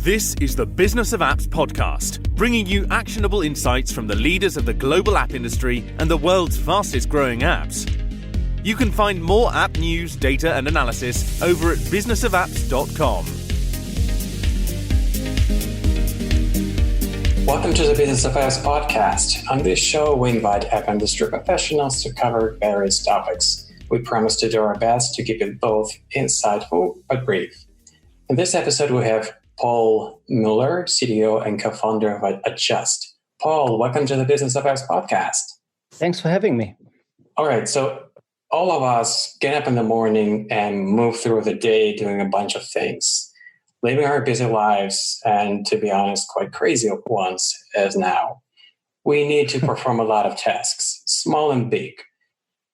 This is the Business of Apps podcast, bringing you actionable insights from the leaders of the global app industry and the world's fastest growing apps. You can find more app news, data and analysis over at businessofapps.com. Welcome to the Business of Apps podcast. On this show, we invite app industry professionals to cover various topics. We promise to do our best to keep it both insightful but brief. In this episode, we have Paul Müller, CTO and Co-Founder of Adjust. Paul, welcome to the Business of Apps podcast. Thanks for having me. All right, so all of us get up in the morning and move through the day doing a bunch of things, living our busy lives, and to be honest, quite crazy ones as now. We need to perform a lot of tasks, small and big.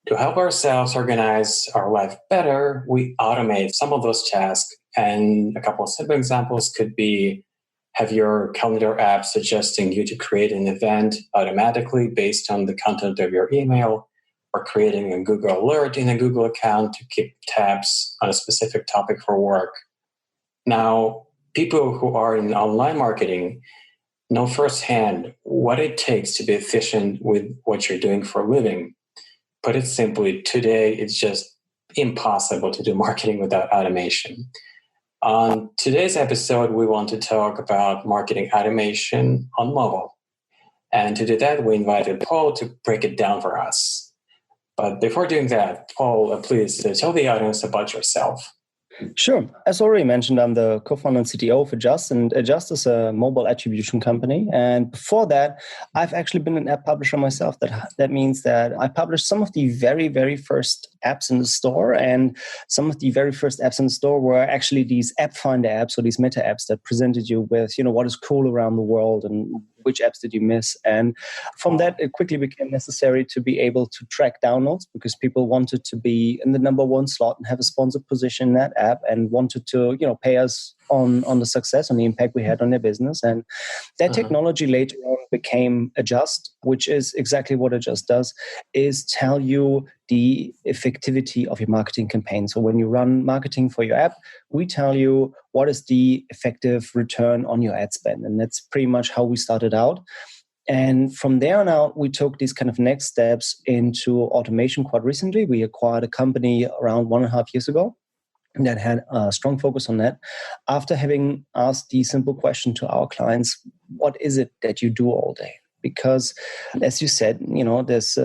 To help ourselves organize our life better, we automate some of those tasks. And a couple of simple examples could be have your calendar app suggesting you to create an event automatically based on the content of your email, or creating a Google alert in a Google account to keep tabs on a specific topic for work. Now, people who are in online marketing know firsthand what it takes to be efficient with what you're doing for a living. Put it simply, today it's just impossible to do marketing without automation. On today's episode, we want to talk about marketing automation on mobile. And to do that, we invited Paul to break it down for us. But before doing that, Paul, please tell the audience about yourself. Sure. As already mentioned, I'm the co-founder and CTO of Adjust, and Adjust is a mobile attribution company. And before that, I've actually been an app publisher myself. That means that I published some of the very, very first apps in the store, and some of the very first apps in the store were actually these app finder apps or these meta apps that presented you with, what is cool around the world and which apps did you miss. And from that, it quickly became necessary to be able to track downloads because people wanted to be in the number one slot and have a sponsored position in that app and wanted to, pay us on the success, on the impact we had on their business. And that technology later on became Adjust, which is exactly what Adjust does, is tell you the effectivity of your marketing campaign. So when you run marketing for your app, we tell you what is the effective return on your ad spend. And that's pretty much how we started out. And from there on out, we took these kind of next steps into automation quite recently. We acquired a company around 1.5 years ago that had a strong focus on that. After having asked the simple question to our clients, what is it that you do all day? Because, as you said, there's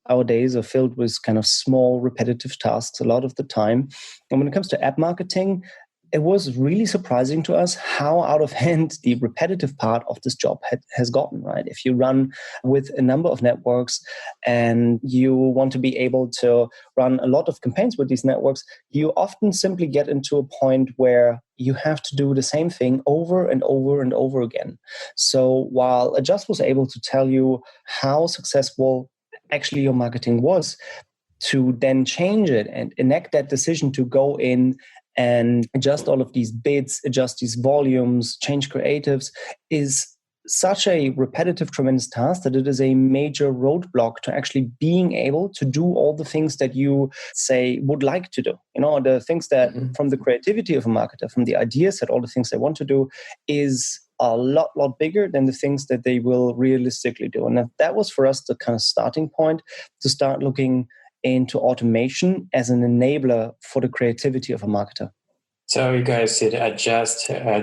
our days are filled with kind of small, repetitive tasks a lot of the time. And when it comes to app marketing, it was really surprising to us how out of hand the repetitive part of this job has gotten, right? If you run with a number of networks and you want to be able to run a lot of campaigns with these networks, you often simply get into a point where you have to do the same thing over and over and over again. So while Adjust was able to tell you how successful actually your marketing was, to then change it and enact that decision to go in and adjust all of these bids, adjust these volumes, change creatives is such a repetitive, tremendous task that it is a major roadblock to actually being able to do all the things that you say would like to do. The things that from the creativity of a marketer, from the ideas that all the things they want to do is a lot bigger than the things that they will realistically do. And that was for us the kind of starting point to start looking into automation as an enabler for the creativity of a marketer. So you guys did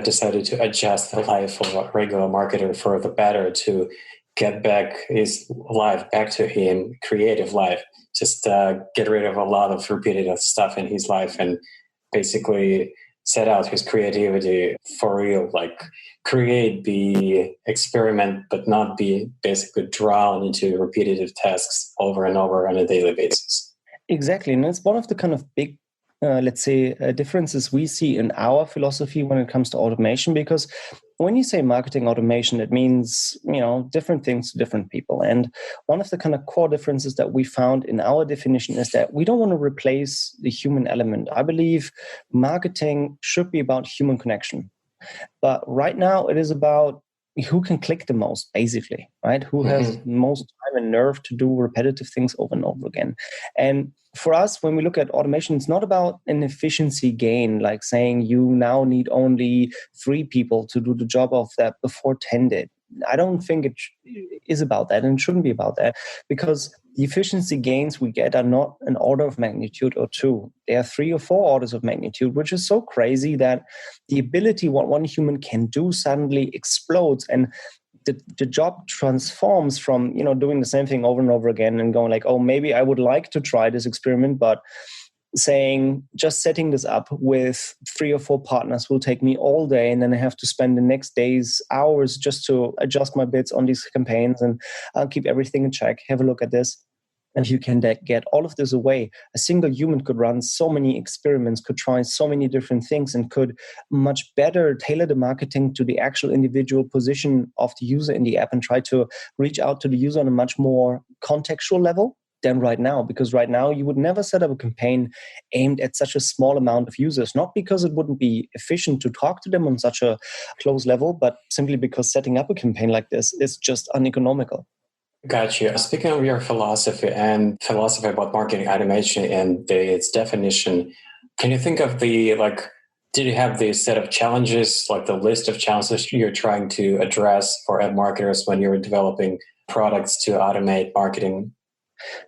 decided to adjust the life of a regular marketer for the better to get back his life back to him, creative life, just get rid of a lot of repetitive stuff in his life and basically set out his creativity for real, like create the experiment, but not be basically drawn into repetitive tasks over and over on a daily basis. Exactly. And it's one of the kind of big, differences we see in our philosophy when it comes to automation, because when you say marketing automation, it means, different things to different people. And one of the kind of core differences that we found in our definition is that we don't want to replace the human element. I believe marketing should be about human connection. But right now it is about who can click the most, basically, right? Who has most time and nerve to do repetitive things over and over again. And for us, when we look at automation, it's not about an efficiency gain, like saying you now need only 3 people to do the job of that before 10 did. I don't think it is about that, and it shouldn't be about that, because the efficiency gains we get are not an order of magnitude or 2. They are 3 or 4 orders of magnitude, which is so crazy that the ability what one human can do suddenly explodes, and the job transforms from, doing the same thing over and over again and going like, oh, maybe I would like to try this experiment, but saying just setting this up with 3 or 4 partners will take me all day, and then I have to spend the next day's hours just to adjust my bits on these campaigns, and I'll keep everything in check. Have a look at this. And if you can get all of this away, a single human could run so many experiments, could try so many different things, and could much better tailor the marketing to the actual individual position of the user in the app and try to reach out to the user on a much more contextual level than right now. Because right now you would never set up a campaign aimed at such a small amount of users, not because it wouldn't be efficient to talk to them on such a close level, but simply because setting up a campaign like this is just uneconomical. Got you. Speaking of your philosophy about marketing automation and its definition, can you think of did you have the set of challenges, like the list of challenges you're trying to address for ad marketers when you were developing products to automate marketing?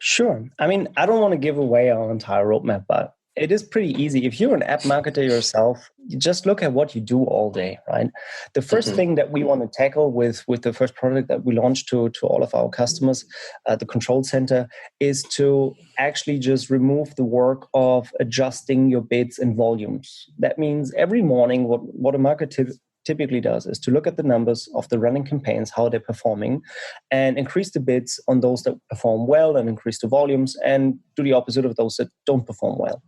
Sure. I mean, I don't want to give away our entire roadmap, but it is pretty easy. If you're an app marketer yourself, you just look at what you do all day, right? The first thing that we want to tackle with the first product that we launched to all of our customers, the Control Center, is to actually just remove the work of adjusting your bids and volumes. That means every morning, what a marketer typically does is to look at the numbers of the running campaigns, how they're performing, and increase the bids on those that perform well and increase the volumes, and do the opposite of those that don't perform well.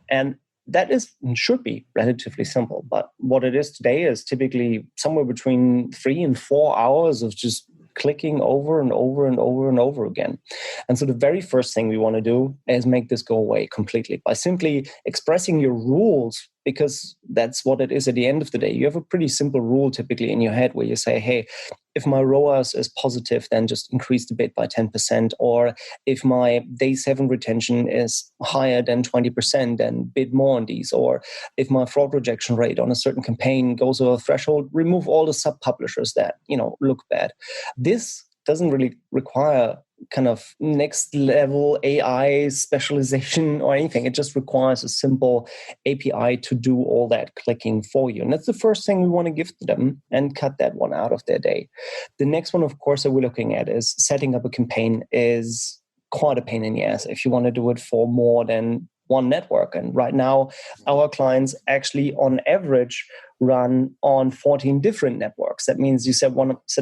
And that should be relatively simple. But what it is today is typically somewhere between 3 and 4 hours of just clicking over and over and over and over again. And so the very first thing we want to do is make this go away completely by simply expressing your rules, because that's what it is at the end of the day. You have a pretty simple rule typically in your head where you say, hey, if my ROAS is positive, then just increase the bid by 10%. Or if my day 7 retention is higher than 20%, then bid more on these. Or if my fraud rejection rate on a certain campaign goes over a threshold, remove all the sub-publishers that, look bad. This doesn't really require kind of next level AI specialization or anything. It just requires a simple API to do all that clicking for you. And that's the first thing we want to give to them and cut that one out of their day. The next one, of course, that we're looking at is setting up a campaign is quite a pain in the ass if you want to do it for more than one network. And right now, our clients actually on average run on 14 different networks. That means you set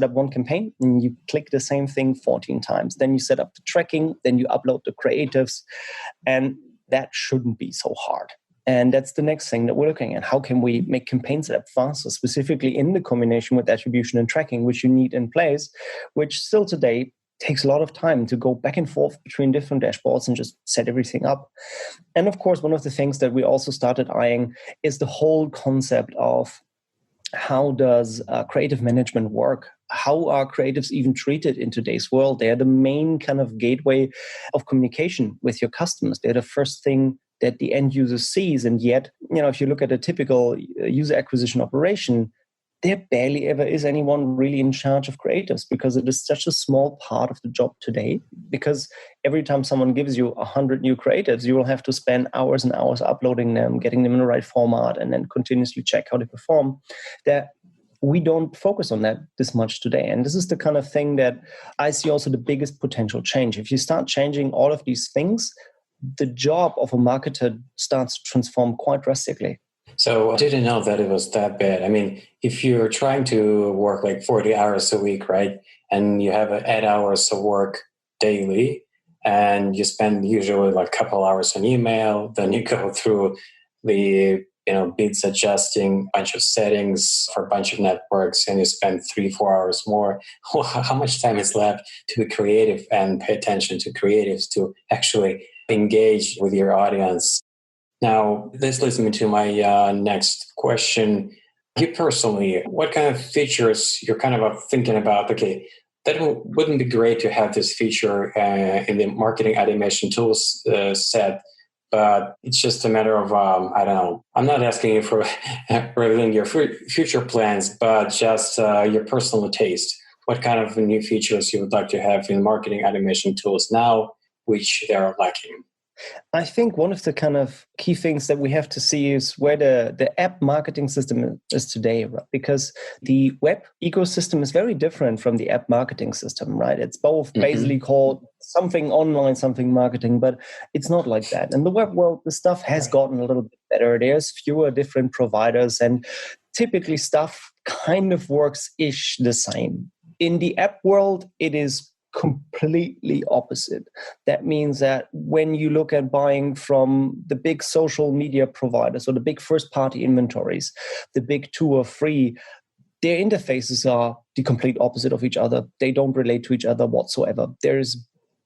up one campaign and you click the same thing 14 times. Then you set up the tracking, then you upload the creatives, and that shouldn't be so hard. And that's the next thing that we're looking at. How can we make campaigns set up faster, specifically in the combination with attribution and tracking, which you need in place, which still today takes a lot of time to go back and forth between different dashboards and just set everything up. And of course, one of the things that we also started eyeing is the whole concept of how does creative management work? How are creatives even treated in today's world? They are the main kind of gateway of communication with your customers. They're the first thing that the end user sees. And yet, if you look at a typical user acquisition operation, there barely ever is anyone really in charge of creatives, because it is such a small part of the job today. Because every time someone gives you 100 new creatives, you will have to spend hours and hours uploading them, getting them in the right format, and then continuously check how they perform. That we don't focus on that this much today. And this is the kind of thing that I see also the biggest potential change. If you start changing all of these things, the job of a marketer starts to transform quite drastically. So I didn't know that it was that bad. I mean, if you're trying to work like 40 hours a week, right, and you have 8 hours of work daily, and you spend usually like a couple hours on email, then you go through the bids adjusting, a bunch of settings for a bunch of networks, and you spend 3-4 hours more. How much time is left to be creative and pay attention to creatives to actually engage with your audience? Now, this leads me to my next question. You personally, what kind of features you're kind of thinking about? Okay, that wouldn't be great to have this feature in the marketing automation tools set, but it's just a matter of, I don't know. I'm not asking you for revealing your future plans, but just your personal taste. What kind of new features you would like to have in marketing automation tools now, which they are lacking? I think one of the kind of key things that we have to see is where the app marketing system is today, right? Because the web ecosystem is very different from the app marketing system, right? It's both basically called something online, something marketing, but it's not like that. In the web world, the stuff has gotten a little bit better. There's fewer different providers, and typically stuff kind of works-ish the same. In the app world, it is completely opposite. That means that when you look at buying from the big social media providers or the big first-party inventories, the big 2 or 3, their interfaces are the complete opposite of each other. They don't relate to each other whatsoever. There's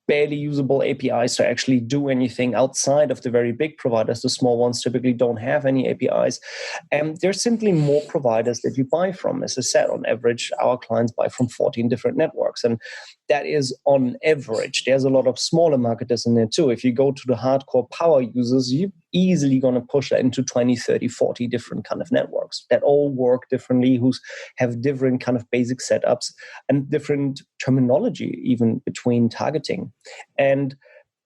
barely usable APIs to actually do anything outside of the very big providers. The small ones typically don't have any APIs. And there's simply more providers that you buy from. As I said, on average, our clients buy from 14 different networks. And that is on average. There's a lot of smaller marketers in there too. If you go to the hardcore power users, you're easily going to push that into 20, 30, 40 different kind of networks that all work differently, who have different kind of basic setups and different terminology even between targeting. And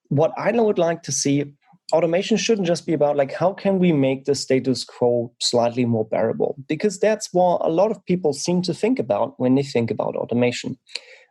what I would like to see, automation shouldn't just be about like, how can we make the status quo slightly more bearable? Because that's what a lot of people seem to think about when they think about automation.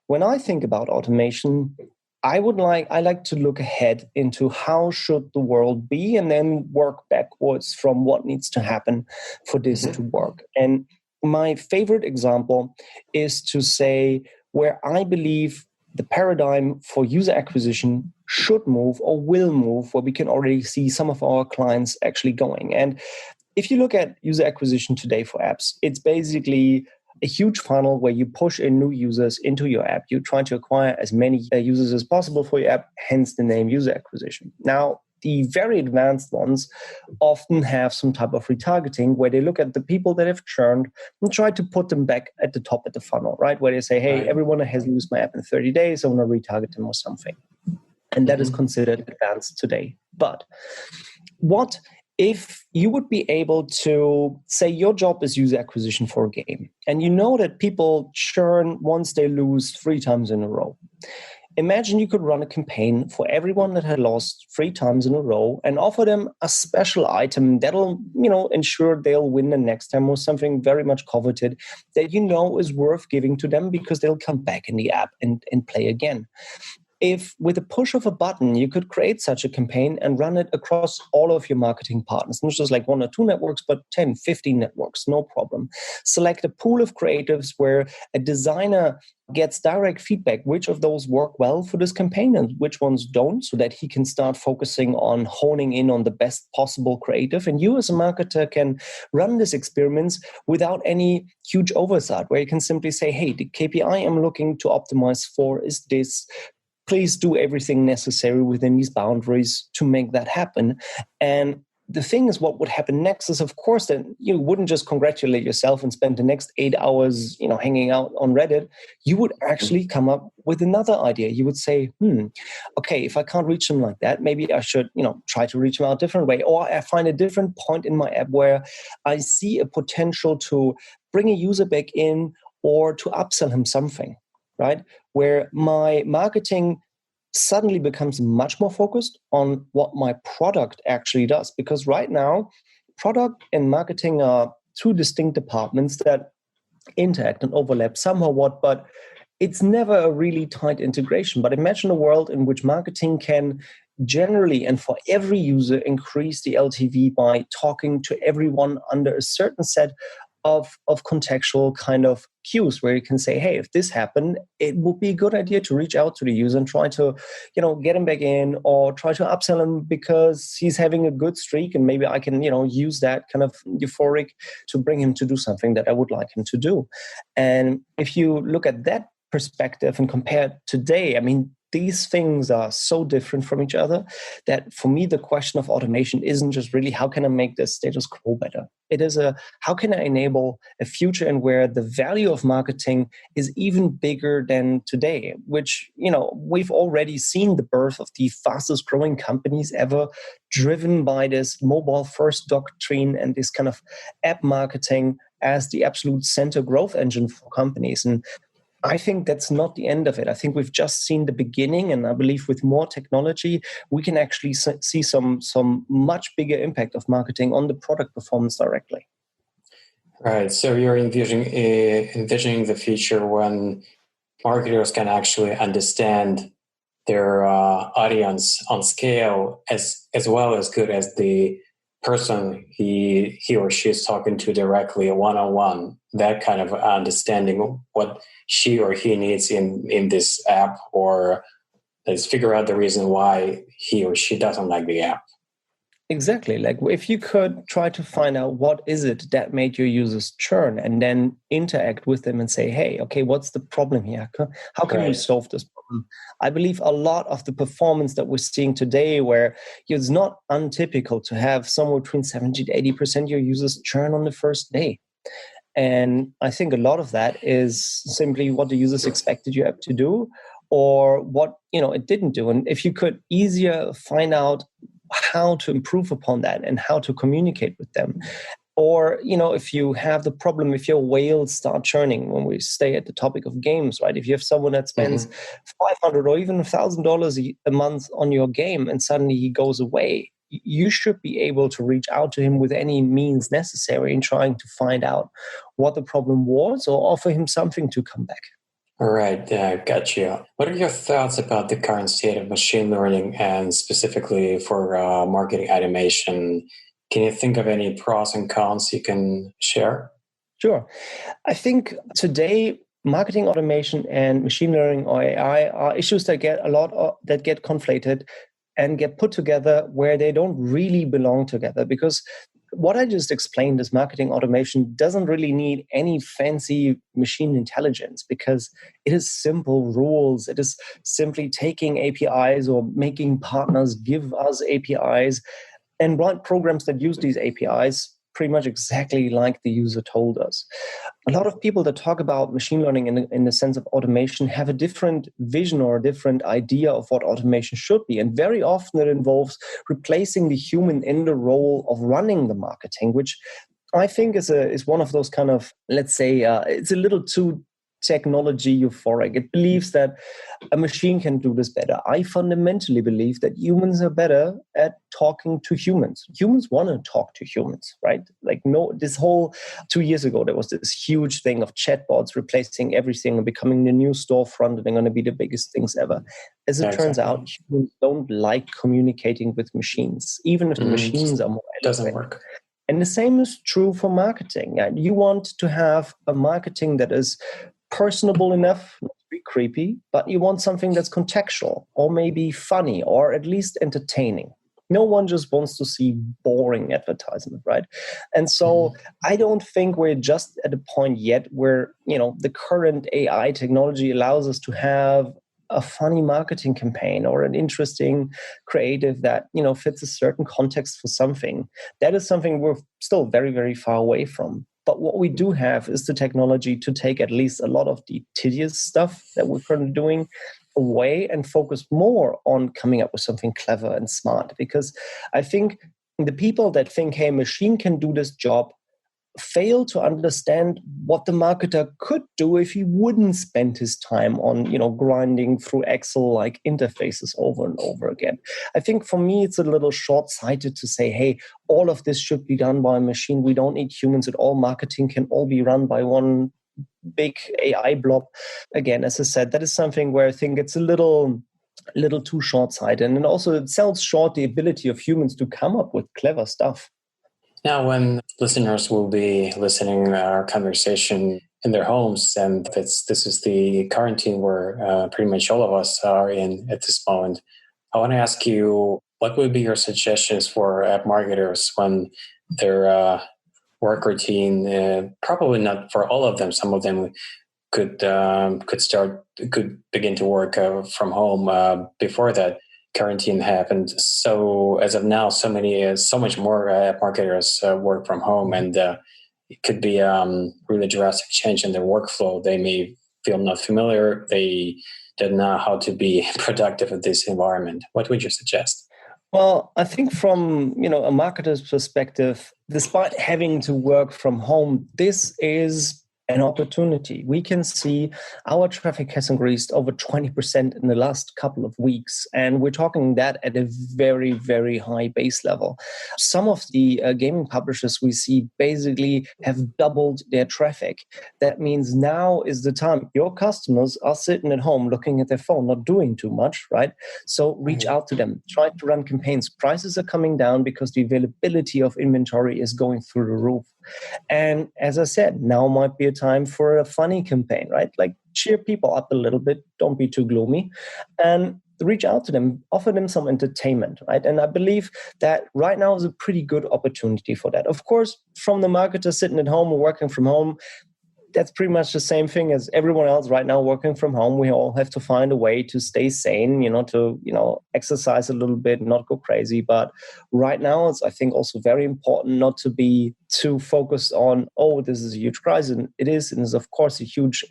When I think about automation, I like to look ahead into how should the world be and then work backwards from what needs to happen for this to work. And my favorite example is to say where I believe the paradigm for user acquisition should move or will move, where we can already see some of our clients actually going. And if you look at user acquisition today for apps, it's basically a huge funnel where you push in new users into your app. You try to acquire as many users as possible for your app, hence the name user acquisition. Now, the very advanced ones often have some type of retargeting where they look at the people that have churned and try to put them back at the top of the funnel, right? Where they say, hey, everyone that has used my app in 30 days, I want to retarget them or something. And that is considered advanced today. But what if you would be able to say your job is user acquisition for a game, and you know that people churn once they lose 3 times in a row? Imagine you could run a campaign for everyone that had lost 3 times in a row and offer them a special item that'll, ensure they'll win the next time, or something very much coveted that is worth giving to them because they'll come back in the app and play again. If with a push of a button, you could create such a campaign and run it across all of your marketing partners, not just like 1 or 2 networks, but 10, 15 networks, no problem. Select a pool of creatives where a designer gets direct feedback, which of those work well for this campaign and which ones don't, so that he can start focusing on honing in on the best possible creative. And you as a marketer can run these experiments without any huge oversight, where you can simply say, hey, the KPI I'm looking to optimize for is this. Please do everything necessary within these boundaries to make that happen. And the thing is, what would happen next is, of course, that you wouldn't just congratulate yourself and spend the next 8 hours, hanging out on Reddit. You would actually come up with another idea. You would say, okay, if I can't reach them like that, maybe I should, try to reach them out a different way. Or I find a different point in my app where I see a potential to bring a user back in or to upsell him something. Right? Where my marketing suddenly becomes much more focused on what my product actually does. Because right now, product and marketing are 2 distinct departments that interact and overlap somewhat, but it's never a really tight integration. But imagine a world in which marketing can generally and for every user increase the LTV by talking to everyone under a certain set of contextual kind of cues, where you can say, hey, if this happened, it would be a good idea to reach out to the user and try to, get him back in, or try to upsell him because he's having a good streak and maybe I can, use that kind of euphoric to bring him to do something that I would like him to do. And if you look at that perspective and compare today, these things are so different from each other that for me, the question of automation isn't just really how can I make the status quo better? It is how can I enable a future in where the value of marketing is even bigger than today, which, we've already seen the birth of the fastest growing companies ever, driven by this mobile first doctrine and this kind of app marketing as the absolute center growth engine for companies. And I think that's not the end of it. I think we've just seen the beginning, and I believe with more technology, we can actually see some much bigger impact of marketing on the product performance directly. Right. So you're envisioning the future when marketers can actually understand their audience on scale as well as good as the person he or she is talking to directly, one-on-one, that kind of understanding what she or he needs in this app, or let's figure out the reason why he or she doesn't like the app. Exactly. Like if you could try to find out what is it that made your users churn and then interact with them and say, hey, okay, what's the problem here? How can we solve this problem? I believe a lot of the performance that we're seeing today, where it's not untypical to have somewhere between 70 to 80% of your users churn on the first day. And I think a lot of that is simply what the users expected you have to do, or what it didn't do. And if you could easier find out how to improve upon that and how to communicate with them. Or, if you have the problem, if your whales start churning, when we stay at the topic of games, right? If you have someone that spends $500 or even $1,000 a month on your game and suddenly he goes away, you should be able to reach out to him with any means necessary in trying to find out what the problem was or offer him something to come back. All right, got you. What are your thoughts about the current state of machine learning and specifically for marketing automation? Can you think of any pros and cons you can share? Sure. I think today, marketing automation and machine learning or AI are issues that get conflated and get put together where they don't really belong together, because what I just explained as marketing automation doesn't really need any fancy machine intelligence, because it is simple rules. It is simply taking APIs or making partners give us APIs and write programs that use these APIs pretty much exactly like the user told us. A lot of people that talk about machine learning in the sense of automation have a different vision or a different idea of what automation should be. And very often it involves replacing the human in the role of running the marketing, which I think is one of those kind of, let's say, it's a little too technology euphoric. It believes that a machine can do this better. I fundamentally believe that humans are better at talking to humans. Humans want to talk to humans, right? This whole 2 years ago, there was this huge thing of chatbots replacing everything and becoming the new storefront, and they're going to be the biggest things ever. As it turns out, humans don't like communicating with machines, even if the machines are more eloquent. Doesn't work. And the same is true for marketing. You want to have a marketing that is personable enough, not to be creepy, but you want something that's contextual or maybe funny or at least entertaining. No one just wants to see boring advertisement, right? And so I don't think we're just at a point yet where, the current AI technology allows us to have a funny marketing campaign or an interesting creative that, fits a certain context for something. That is something we're still very, very far away from. But what we do have is the technology to take at least a lot of the tedious stuff that we're currently doing away and focus more on coming up with something clever and smart. Because I think the people that think, hey, machine can do this job, fail to understand what the marketer could do if he wouldn't spend his time on, grinding through Excel-like interfaces over and over again. I think for me, it's a little short-sighted to say, hey, all of this should be done by a machine. We don't need humans at all. Marketing can all be run by one big AI blob. Again, as I said, that is something where I think it's a little too short-sighted. And also it sells short the ability of humans to come up with clever stuff. Now, when listeners will be listening our conversation in their homes, and this is the quarantine where pretty much all of us are in at this moment, I want to ask you, what would be your suggestions for app marketers when their work routine, probably not for all of them, some of them could begin to work from home before that. quarantine happened. So as of now, so much more marketers work from home, and it could be really drastic change in their workflow. They may feel not familiar. They don't know how to be productive in this environment. What would you suggest? Well, I think from a marketer's perspective, despite having to work from home, this is an opportunity. We can see our traffic has increased over 20% in the last couple of weeks. And we're talking that at a very, very high base level. Some of the gaming publishers we see basically have doubled their traffic. That means now is the time. Your customers are sitting at home looking at their phone, not doing too much, right? So reach out to them. Try to run campaigns. Prices are coming down because the availability of inventory is going through the roof. And as I said, now might be a time for a funny campaign, right? Like cheer people up a little bit. Don't be too gloomy. And reach out to them, offer them some entertainment, right? And I believe that right now is a pretty good opportunity for that. Of course, from the marketer sitting at home or working from home, that's pretty much the same thing as everyone else right now working from home. We all have to find a way to stay sane, to exercise a little bit, not go crazy. But right now, it's, I think, also very important not to be too focused on, this is a huge crisis. And it is of course, a huge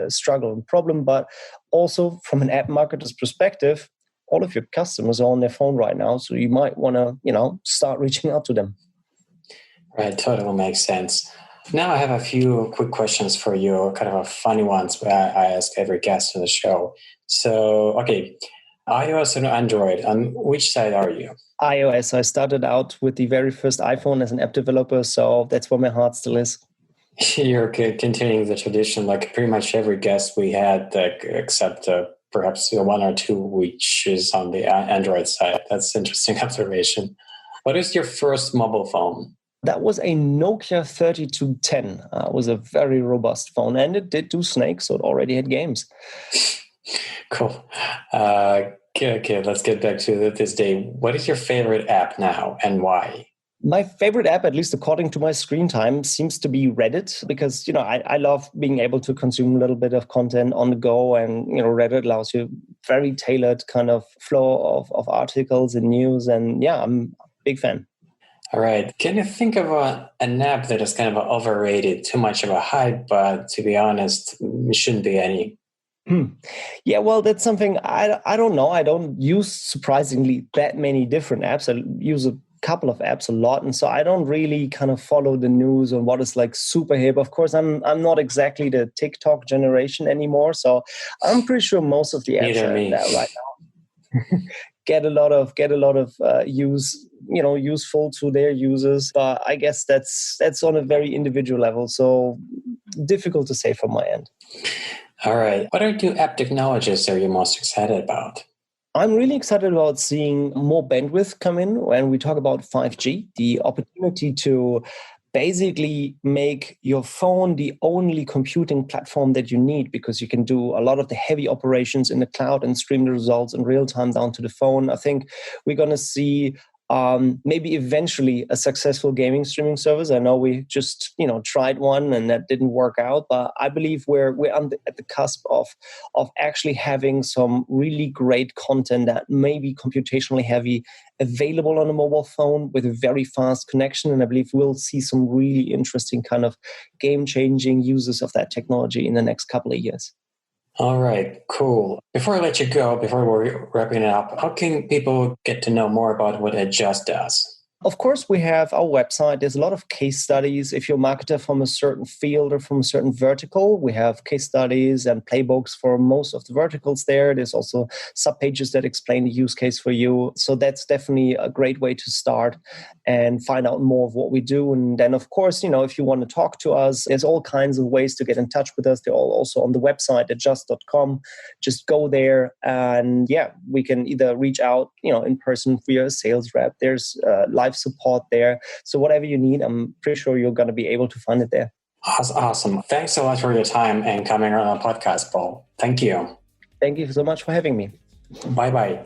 struggle and problem. But also from an app marketer's perspective, all of your customers are on their phone right now. So you might want to, start reaching out to them. Right, totally makes sense. Now I have a few quick questions for you, kind of funny ones where I ask every guest on the show. So, okay, iOS and Android, on which side are you? iOS. I started out with the very first iPhone as an app developer, so that's where my heart still is. You're continuing the tradition, like pretty much every guest we had, except perhaps one or two, which is on the Android side. That's an interesting observation. What is your first mobile phone? That was a Nokia 3210. It was a very robust phone, and it did do Snake, so it already had games. Cool. Okay, let's get back to this day. What is your favorite app now, and why? My favorite app, at least according to my screen time, seems to be Reddit, because I love being able to consume a little bit of content on the go, and Reddit allows you very tailored kind of flow of articles and news, and I'm a big fan. All right. Can you think of an app that is kind of overrated, too much of a hype, but to be honest, it shouldn't be any? Yeah, well, that's something I don't know. I don't use, surprisingly, that many different apps. I use a couple of apps a lot, and so I don't really kind of follow the news on what is like super hip. Of course, I'm not exactly the TikTok generation anymore, so I'm pretty sure most of the apps are there right now. get a lot of useful to their users, but I guess that's on a very individual level, so difficult to say from my end. All right. What are two app technologies are you most excited about? I'm really excited about seeing more bandwidth come in when we talk about 5G, the opportunity to basically make your phone the only computing platform that you need, because you can do a lot of the heavy operations in the cloud and stream the results in real time down to the phone. I think we're going to see maybe eventually a successful gaming streaming service. I know we just tried one and that didn't work out, but I believe we're at the cusp of actually having some really great content that may be computationally heavy available on a mobile phone with a very fast connection. And I believe we'll see some really interesting kind of game-changing uses of that technology in the next couple of years. All right, cool. Before I let you go, before we're wrapping it up, how can people get to know more about what Adjust does? Of course, we have our website. There's a lot of case studies. If you're a marketer from a certain field or from a certain vertical, we have case studies and playbooks for most of the verticals there. There's also subpages that explain the use case for you. So that's definitely a great way to start and find out more of what we do. And then, of course, if you want to talk to us, there's all kinds of ways to get in touch with us. They're all also on the website, adjust.com. Just go there and we can either reach out, in person via a sales rep. There's live support there. So whatever you need, I'm pretty sure you're going to be able to find it there. Awesome. Thanks so much for your time and coming on our podcast, Paul. Thank you. Thank you so much for having me. Bye-bye.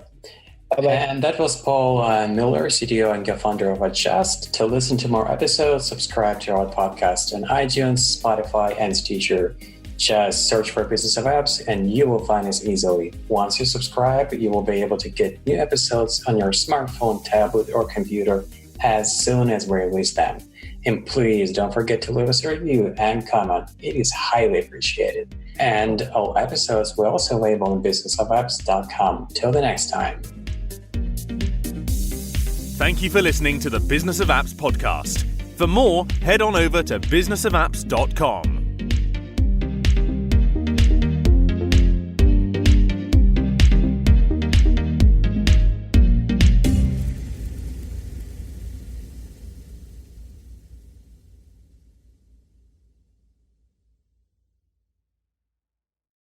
Bye-bye. And that was Paul Müller, CTO and Co-Founder of Adjust. To listen to more episodes, subscribe to our podcast on iTunes, Spotify, and Stitcher. Just search for Business of Apps and you will find us easily. Once you subscribe, you will be able to get new episodes on your smartphone, tablet, or computer as soon as we release them. And please don't forget to leave us a review and comment. It is highly appreciated. And all episodes will also label on businessofapps.com. Till the next time. Thank you for listening to the Business of Apps podcast. For more, head on over to businessofapps.com.